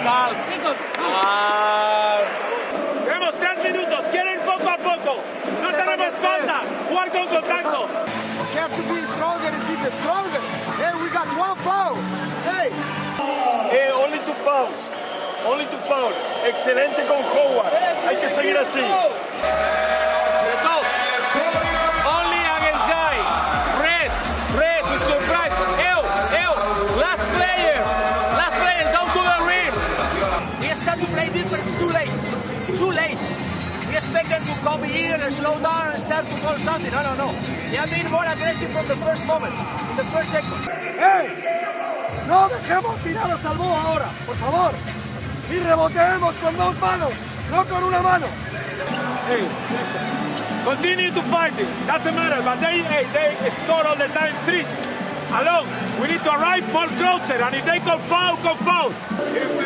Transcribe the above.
Foul. Tenemos 3 minutos, quieren poco a poco. No tenemos faltas, jugar con contacto. We have to be stronger and keep it stronger. Hey, we got 1 foul. Hey. Hey, only 2 fouls. Only 2 fouls. Excelente con Joan. Hay que seguir así. Only against guy. Red, with surprise. Last player down to the rim. We start to play defense too late. We expect them to come here and slow down and start to call something. No. They have been more aggressive from the first moment, in the first second. Hey, no dejemos tirados al búho ahora, por favor. Y reboteemos con 2 manos, no con una mano. Hey, listen. Continue to fight it. Doesn't matter, but they score all the time 3s. Alone, we need to arrive more closer, and if they call foul, call foul. If